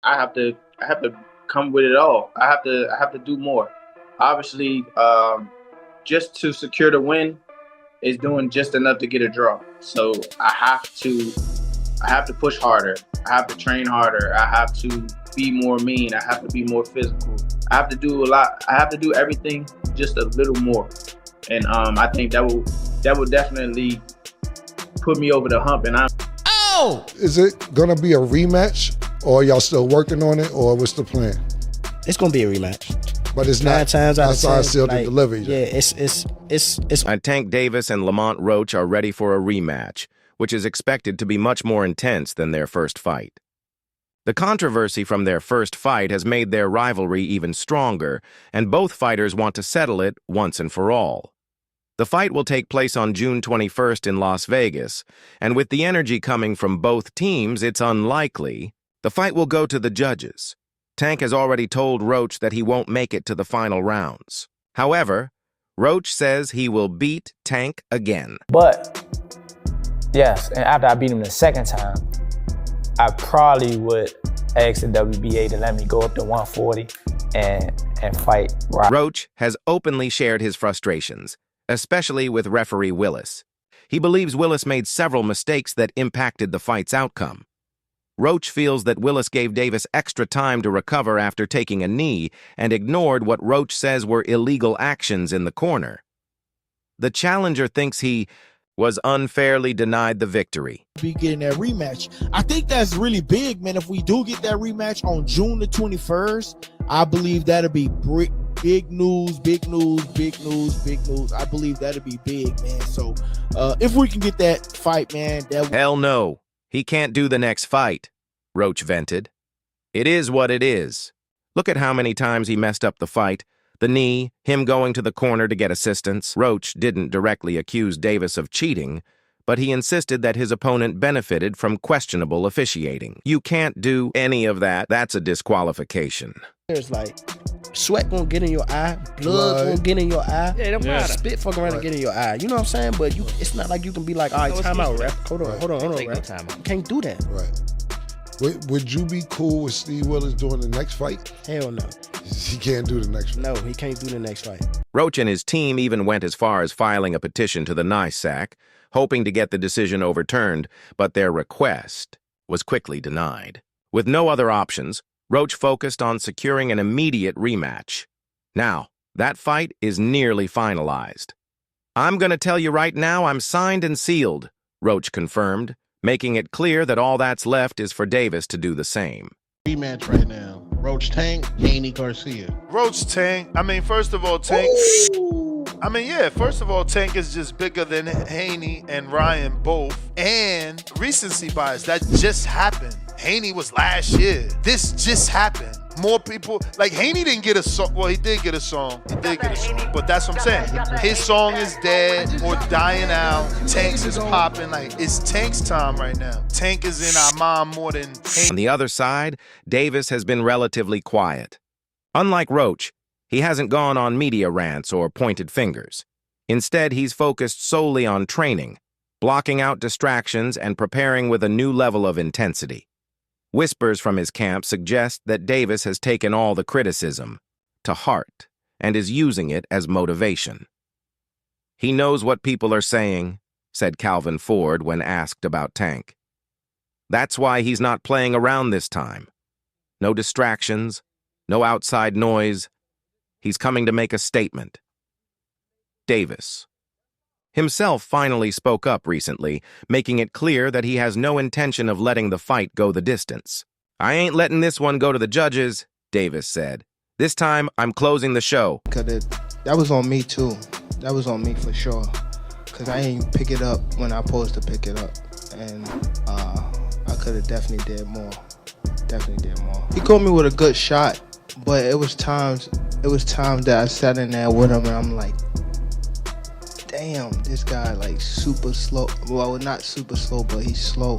I have to come with it all. I have to do more. Obviously, just to secure the win is doing just enough to get a draw. So I have to push harder. I have to train harder. I have to be more mean. I have to be more physical. I have to do a lot. I have to do everything just a little more. And I think that will definitely put me over the hump. And Is it gonna be a rematch, or y'all still working on it, or what's the plan? It's gonna be a rematch. But it's Nine not. times out of That's how I 10, sealed the like, delivery. Yeah, it's. Tank Davis and Lamont Roach are ready for a rematch, which is expected to be much more intense than their first fight. The controversy from their first fight has made their rivalry even stronger, and both fighters want to settle it once and for all. The fight will take place on June 21st in Las Vegas, and with the energy coming from both teams, it's unlikely the fight will go to the judges. Tank has already told Roach that he won't make it to the final rounds. However, Roach says he will beat Tank again. But, yes, and after I beat him the second time, I probably would ask the WBA to let me go up to 140 and fight Rock. Roach has openly shared his frustrations, especially with referee Willis. He believes Willis made several mistakes that impacted the fight's outcome. Roach feels that Willis gave Davis extra time to recover after taking a knee and ignored what Roach says were illegal actions in the corner. The challenger thinks he was unfairly denied the victory. Be getting that rematch. I think that's really big, man. If we do get that rematch on June the 21st, I believe that'll be big news, big news, big news, big news. I believe that'll be big, man. So if we can get that fight, man, Hell no. He can't do the next fight, Roach vented. It is what it is. Look at how many times he messed up the fight. The knee, him going to the corner to get assistance. Roach didn't directly accuse Davis of cheating, but he insisted that his opponent benefited from questionable officiating. You can't do any of that. That's a disqualification. There's like sweat gonna get in your eye, blood gonna get in your eye. Yeah, don't matter. Spit fuck around and get in your eye. You know what I'm saying? But it's not like you can be like, all right, time out, ref. Hold on, ref. You can't do that. Right. Would you be cool with Steve Willis doing the next fight? Hell no. He can't do the next fight. No, he can't do the next fight. Roach and his team even went as far as filing a petition to the NYSAC, hoping to get the decision overturned, but their request was quickly denied. With no other options, Roach focused on securing an immediate rematch. Now, that fight is nearly finalized. I'm going to tell you right now, I'm signed and sealed, Roach confirmed, making it clear that all that's left is for Davis to do the same. Rematch right now. Roach Tank, Haney Garcia. Roach Tank. I mean, first of all, Tank. First of all, Tank is just bigger than Haney and Ryan both. And recency bias, that just happened. Haney was last year. This just happened. More people, like Haney didn't get a song. Well, he did get a song. But that's what I'm saying. His song is dead or dying out. Tank's is popping. Like, it's Tank's time right now. Tank is in our mind more than Haney. On the other side, Davis has been relatively quiet. Unlike Roach, he hasn't gone on media rants or pointed fingers. Instead, he's focused solely on training, blocking out distractions and preparing with a new level of intensity. Whispers from his camp suggest that Davis has taken all the criticism to heart and is using it as motivation. He knows what people are saying, said Calvin Ford when asked about Tank. That's why he's not playing around this time. No distractions, no outside noise. He's coming to make a statement. Davis himself finally spoke up recently, making it clear that he has no intention of letting the fight go the distance. I ain't letting this one go to the judges, Davis said. This time, I'm closing the show. That was on me, too. That was on me for sure. Because I ain't pick it up when I supposed to pick it up. And I could have definitely did more. He caught me with a good shot, but it was times that I sat in there with him and I'm like, damn, this guy like super slow. Well, not super slow, but he's slow.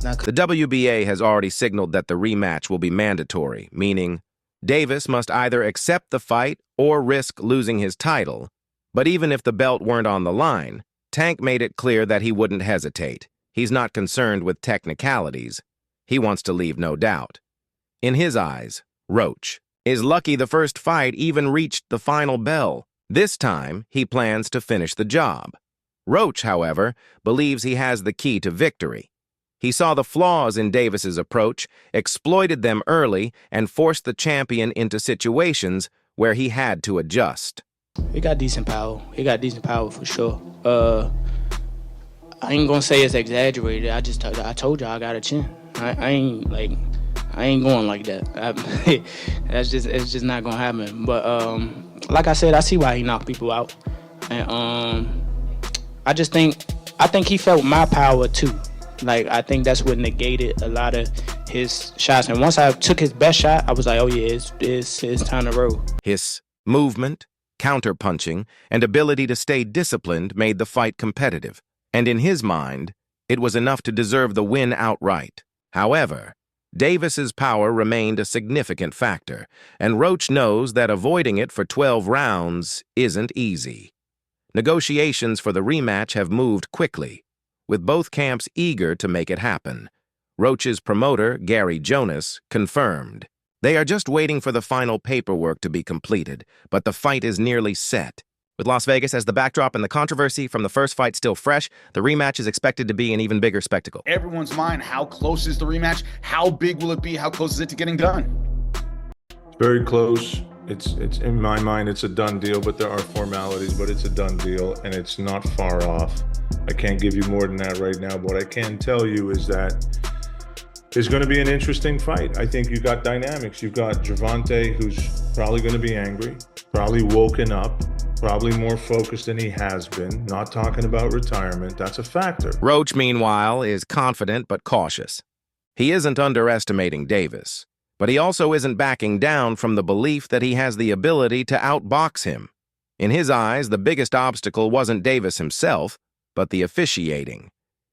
The WBA has already signaled that the rematch will be mandatory, meaning Davis must either accept the fight or risk losing his title. But even if the belt weren't on the line, Tank made it clear that he wouldn't hesitate. He's not concerned with technicalities. He wants to leave no doubt. In his eyes, Roach is lucky the first fight even reached the final bell. This time, he plans to finish the job. Roach, however, believes he has the key to victory. He saw the flaws in Davis's approach, exploited them early, and forced the champion into situations where he had to adjust. He got decent power. He got decent power for sure. I ain't gonna say it's exaggerated. I told y'all I got a chin. I ain't going like that. It's just not gonna happen. But like I said, I see why he knocked people out, and I think he felt my power too. Like, I think that's what negated a lot of his shots. And once I took his best shot, I was like, oh yeah, it's time to roll. His movement, counter-punching, and ability to stay disciplined made the fight competitive. And in his mind, it was enough to deserve the win outright. However, Davis's power remained a significant factor, and Roach knows that avoiding it for 12 rounds isn't easy. Negotiations for the rematch have moved quickly, with both camps eager to make it happen. Roach's promoter, Gary Jonas, confirmed. They are just waiting for the final paperwork to be completed, but the fight is nearly set. With Las Vegas as the backdrop and the controversy from the first fight still fresh, the rematch is expected to be an even bigger spectacle. Everyone's mind, how close is the rematch? How big will it be? How close is it to getting done? It's very close. It's in my mind, it's a done deal, but there are formalities, but it's a done deal, and it's not far off. I can't give you more than that right now, but what I can tell you is that it's going to be an interesting fight. I think you've got dynamics. You've got Gervonta, who's probably going to be angry, probably woken up, probably more focused than he has been, not talking about retirement. That's a factor. Roach, meanwhile, is confident but cautious. He isn't underestimating Davis, but he also isn't backing down from the belief that he has the ability to outbox him. In his eyes, the biggest obstacle wasn't Davis himself, but the officiating.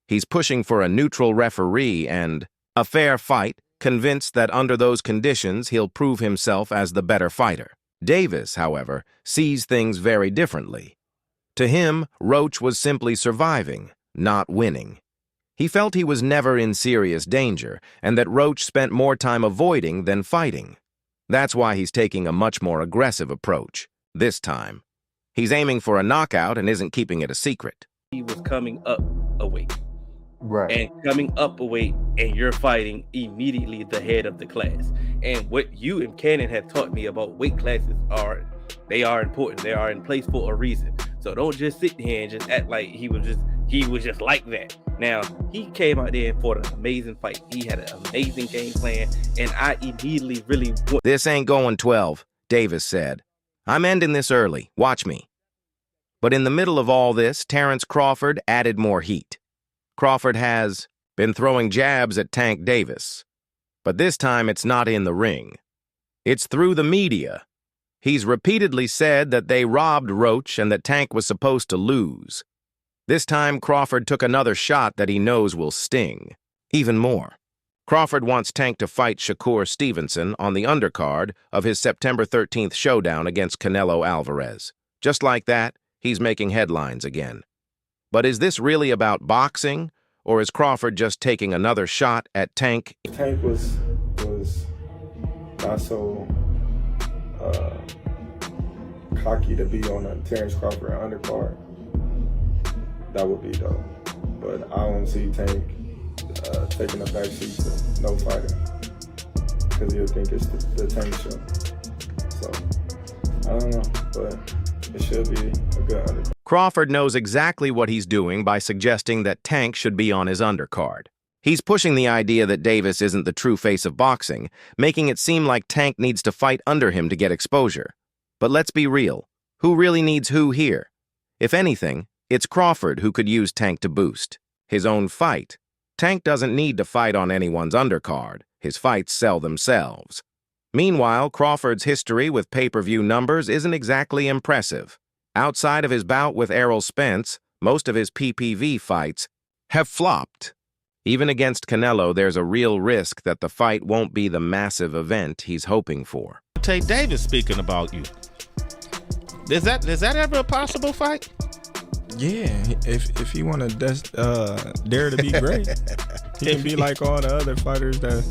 He's pushing for a neutral referee and a fair fight, convinced that under those conditions he'll prove himself as the better fighter. Davis, however, sees things very differently. To him, Roach was simply surviving, not winning. He felt he was never in serious danger, and that Roach spent more time avoiding than fighting. That's why he's taking a much more aggressive approach, this time. He's aiming for a knockout and isn't keeping it a secret. He was coming up a weight. Right. And coming up a weight, and you're fighting immediately the head of the class. And what you and Cannon have taught me about weight classes they are important. They are in place for a reason. So don't just sit here and just act like he was just like that. Now, he came out there and fought an amazing fight. He had an amazing game plan, and I immediately really... This ain't going 12, Davis said. I'm ending this early. Watch me. But in the middle of all this, Terence Crawford added more heat. Crawford has been throwing jabs at Tank Davis. But this time it's not in the ring. It's through the media. He's repeatedly said that they robbed Roach and that Tank was supposed to lose. This time Crawford took another shot that he knows will sting. Even more. Crawford wants Tank to fight Shakur Stevenson on the undercard of his September 13th showdown against Canelo Alvarez. Just like that, he's making headlines again. But is this really about boxing, or is Crawford just taking another shot at Tank? Tank was not so cocky to be on a Terence Crawford undercard. That would be dope. But I don't see Tank taking a backseat to no fighter, because he'll think it's the Tank show. So, I don't know, but it should be a good undercard. Crawford knows exactly what he's doing by suggesting that Tank should be on his undercard. He's pushing the idea that Davis isn't the true face of boxing, making it seem like Tank needs to fight under him to get exposure. But let's be real. Who really needs who here? If anything, it's Crawford who could use Tank to boost his own fight. Tank doesn't need to fight on anyone's undercard. His fights sell themselves. Meanwhile, Crawford's history with pay-per-view numbers isn't exactly impressive. Outside of his bout with Errol Spence, most of his PPV fights have flopped. Even against Canelo, there's a real risk that the fight won't be the massive event he's hoping for. Tate Davis speaking about you. Is that ever a possible fight? Yeah, if he want to dare to be great, he can be like all the other fighters that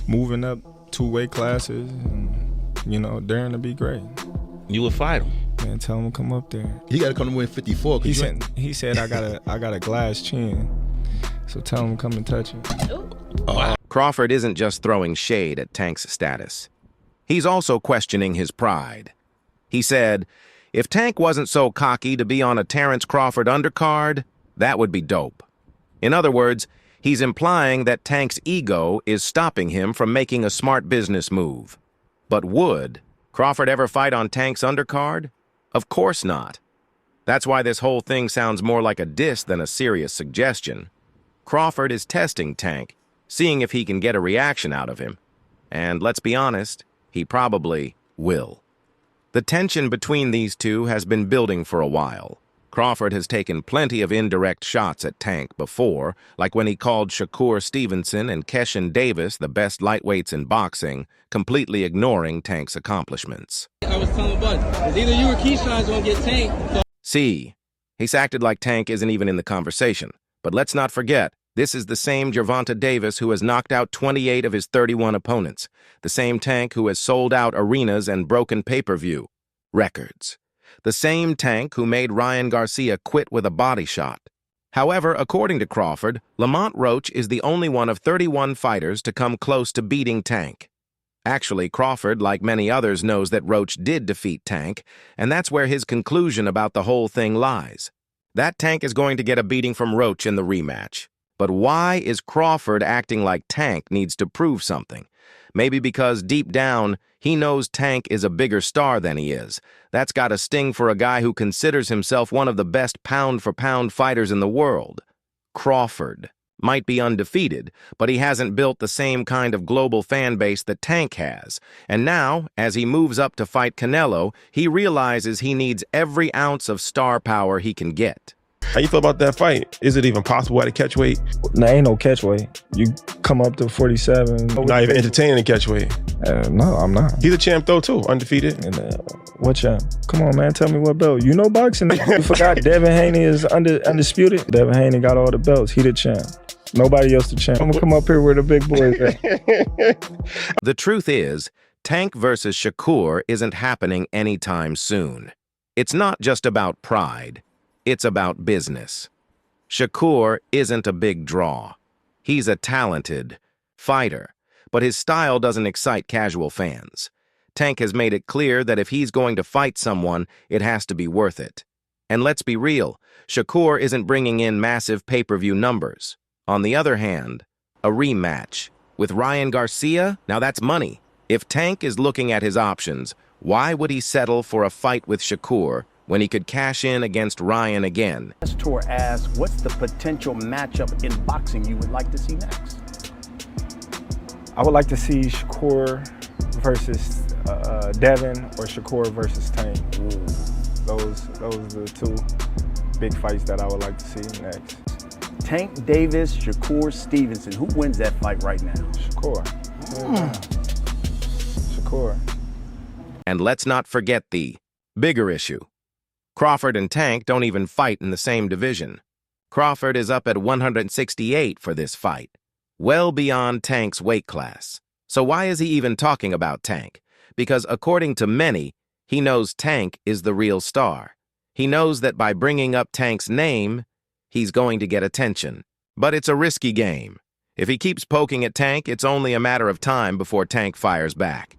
moving up 2 weight classes, and, you know, Darren to be great. You would fight him. Man, tell him to come up there. He got to come to win 54. He said I got a glass chin, so tell him to come and touch it. Crawford isn't just throwing shade at Tank's status. He's also questioning his pride. He said, if Tank wasn't so cocky to be on a Terence Crawford undercard, that would be dope. In other words, he's implying that Tank's ego is stopping him from making a smart business move. But would Crawford ever fight on Tank's undercard? Of course not. That's why this whole thing sounds more like a diss than a serious suggestion. Crawford is testing Tank, seeing if he can get a reaction out of him. And let's be honest, he probably will. The tension between these two has been building for a while. Crawford has taken plenty of indirect shots at Tank before, like when he called Shakur Stevenson and GervontaDavis the best lightweights in boxing, completely ignoring Tank's accomplishments. I was telling Bud, it's either you or Keyshawn's gonna get Tank. So See, he's acted like Tank isn't even in the conversation. But let's not forget, this is the same GervontaDavis who has knocked out 28 of his 31 opponents, the same Tank who has sold out arenas and broken pay-per-view records, the same Tank who made Ryan Garcia quit with a body shot. However, according to Crawford, Lamont Roach is the only one of 31 fighters to come close to beating Tank. Actually, Crawford, like many others, knows that Roach did defeat Tank, and that's where his conclusion about the whole thing lies. That Tank is going to get a beating from Roach in the rematch. But why is Crawford acting like Tank needs to prove something? Maybe because deep down, he knows Tank is a bigger star than he is. That's got a sting for a guy who considers himself one of the best pound-for-pound fighters in the world. Crawford might be undefeated, but he hasn't built the same kind of global fan base that Tank has. And now, as he moves up to fight Canelo, he realizes he needs every ounce of star power he can get. How you feel about that fight? Is it even possible at a catch weight? Nah, ain't no catch weight. You come up to 47. Not even entertaining a catch weight. No, I'm not. He's a champ though too, undefeated. And, what champ? Come on, man, tell me what belt. You know boxing. You forgot Devin Haney is undisputed. Devin Haney got all the belts. He the champ. Nobody else the champ. I'm gonna come up here where the big boys at. The truth is, Tank versus Shakur isn't happening anytime soon. It's not just about pride. It's about business. Shakur isn't a big draw. He's a talented fighter, but his style doesn't excite casual fans. Tank has made it clear that if he's going to fight someone, it has to be worth it. And let's be real, Shakur isn't bringing in massive pay-per-view numbers. On the other hand, a rematch with Ryan Garcia, now that's money. If Tank is looking at his options, why would he settle for a fight with Shakur when he could cash in against Ryan again? This tour asks, what's the potential matchup in boxing you would like to see next? I would like to see Shakur versus Devin or Shakur versus Tank. Those are the 2 big fights that I would like to see next. Tank Davis, Shakur Stevenson. Who wins that fight right now? Shakur. Shakur. And let's not forget the bigger issue. Crawford and Tank don't even fight in the same division. Crawford is up at 168 for this fight, well beyond Tank's weight class. So why is he even talking about Tank? Because according to many, he knows Tank is the real star. He knows that by bringing up Tank's name, he's going to get attention. But it's a risky game. If he keeps poking at Tank, it's only a matter of time before Tank fires back.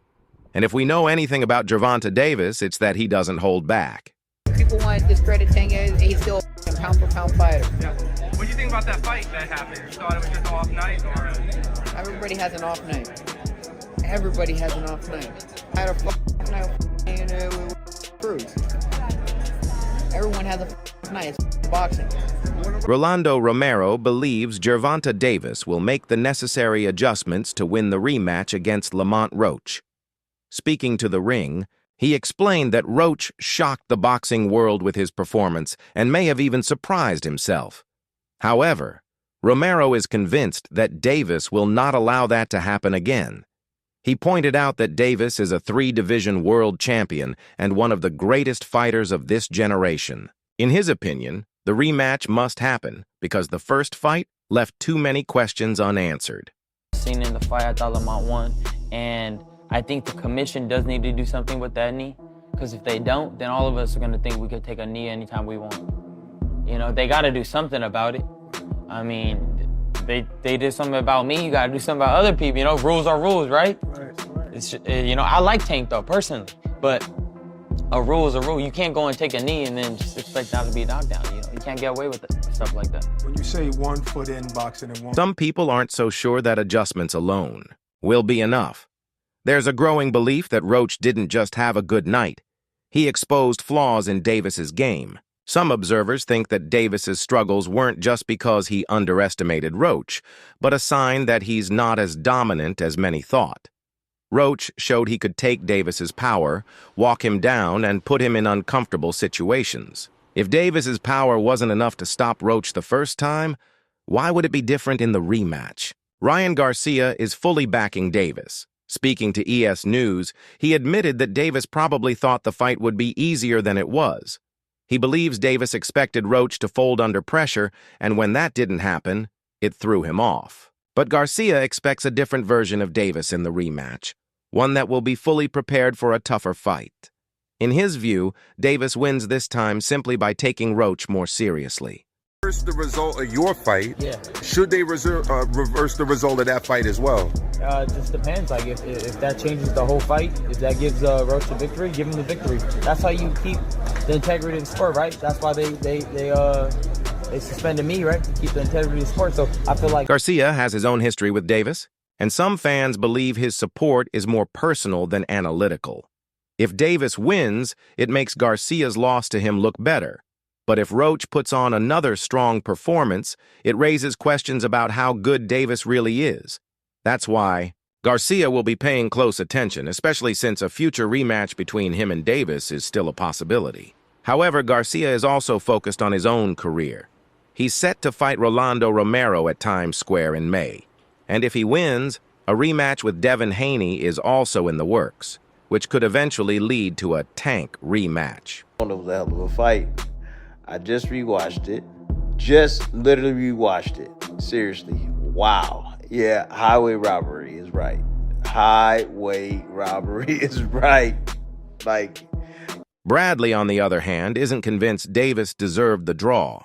And if we know anything about GervontaDavis, it's that he doesn't hold back. People want to discredit Tank, he's still a pound-for-pound fighter. yeah. What do you think about that fight that happened? You thought it was just an off night, or? Everybody has an off night. Everybody has an off night. I had a off night with Cruz. Everyone has a off night. It's boxing. Rolando Romero believes GervontaDavis will make the necessary adjustments to win the rematch against Lamont Roach. Speaking to The Ring, he explained that Roach shocked the boxing world with his performance and may have even surprised himself. However, Romero is convinced that Davis will not allow that to happen again. He pointed out that Davis is a 3-division world champion and one of the greatest fighters of this generation. In his opinion, the rematch must happen because the first fight left too many questions unanswered. Seen in the fight, I thought Lamont won. And I think the commission does need to do something with that knee, because if they don't, then all of us are going to think we could take a knee anytime we want. You know, they got to do something about it. I mean, they did something about me, you got to do something about other people. You know, rules are rules, right? It's, you know, I like Tank, though, personally, but a rule is a rule. You can't go and take a knee and then just expect not to be knocked down. You know, you can't get away with it, stuff like that. When you say 1 foot in boxing and 1... Some people aren't so sure that adjustments alone will be enough. There's a growing belief that Roach didn't just have a good night. He exposed flaws in Davis's game. Some observers think that Davis's struggles weren't just because he underestimated Roach, but a sign that he's not as dominant as many thought. Roach showed he could take Davis's power, walk him down, and put him in uncomfortable situations. If Davis's power wasn't enough to stop Roach the first time, why would it be different in the rematch? Ryan Garcia is fully backing Davis. Speaking to ES News, he admitted that Davis probably thought the fight would be easier than it was. He believes Davis expected Roach to fold under pressure, and when that didn't happen, it threw him off. But Garcia expects a different version of Davis in the rematch, one that will be fully prepared for a tougher fight. In his view, Davis wins this time simply by taking Roach more seriously. Reverse the result of your fight. Yeah. Should they reverse the result of that fight as well? It just depends. Like if that changes the whole fight, if that gives Roach the victory, give him the victory. That's how you keep the integrity of the sport, right? That's why they suspended me, right? To keep the integrity of the sport. So I feel like Garcia has his own history with Davis, and some fans believe his support is more personal than analytical. If Davis wins, it makes Garcia's loss to him look better. But if Roach puts on another strong performance, it raises questions about how good Davis really is. That's why Garcia will be paying close attention, especially since a future rematch between him and Davis is still a possibility. However, Garcia is also focused on his own career. He's set to fight Rolando Romero at Times Square in May. And if he wins, a rematch with Devin Haney is also in the works, which could eventually lead to a Tank rematch. It was a hell of a fight. I just rewatched it. Just literally rewatched it. Seriously. Wow. Yeah, highway robbery is right. Highway robbery is right. Like... Bradley, on the other hand, isn't convinced Davis deserved the draw.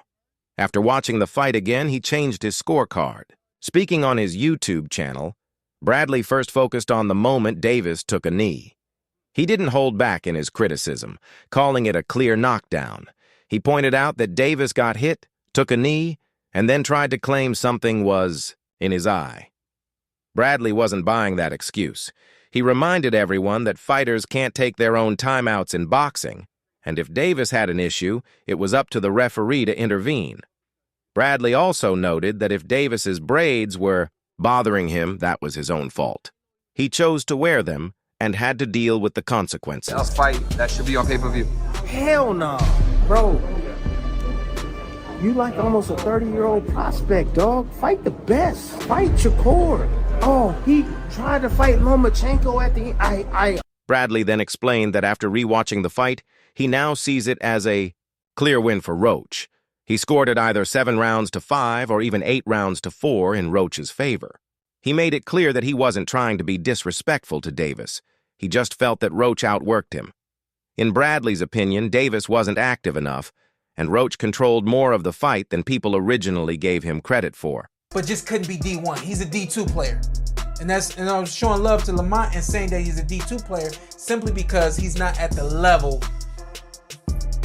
After watching the fight again, he changed his scorecard. Speaking on his YouTube channel, Bradley first focused on the moment Davis took a knee. He didn't hold back in his criticism, calling it a clear knockdown. He pointed out that Davis got hit, took a knee, and then tried to claim something was in his eye. Bradley wasn't buying that excuse. He reminded everyone that fighters can't take their own timeouts in boxing, and if Davis had an issue, it was up to the referee to intervene. Bradley also noted that if Davis's braids were bothering him, that was his own fault. He chose to wear them and had to deal with the consequences. A fight that should be on pay-per-view. Hell no, bro. You like almost a 30-year-old prospect, dog. Fight the best. Fight Shakur. Oh, he tried to fight Lomachenko at the end. Bradley then explained that after rewatching the fight, he now sees it as a clear win for Roach. He scored it either 7 rounds to 5 or even 8 rounds to 4 in Roach's favor. He made it clear that he wasn't trying to be disrespectful to Davis. He just felt that Roach outworked him. In Bradley's opinion, Davis wasn't active enough, and Roach controlled more of the fight than people originally gave him credit for. But just couldn't be D1. He's a D2 player. And I was showing love to Lamont and saying that he's a D2 player simply because he's not at the level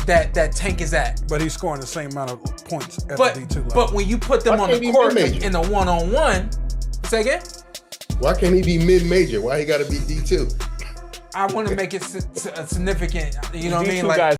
that Tank is at. But he's scoring the same amount of points at the D2 level. But when you put them on the court in the one-on-one, say again? Why can't he be mid-major? Why he got to be D2? I want to make it significant. You know what I mean? Like,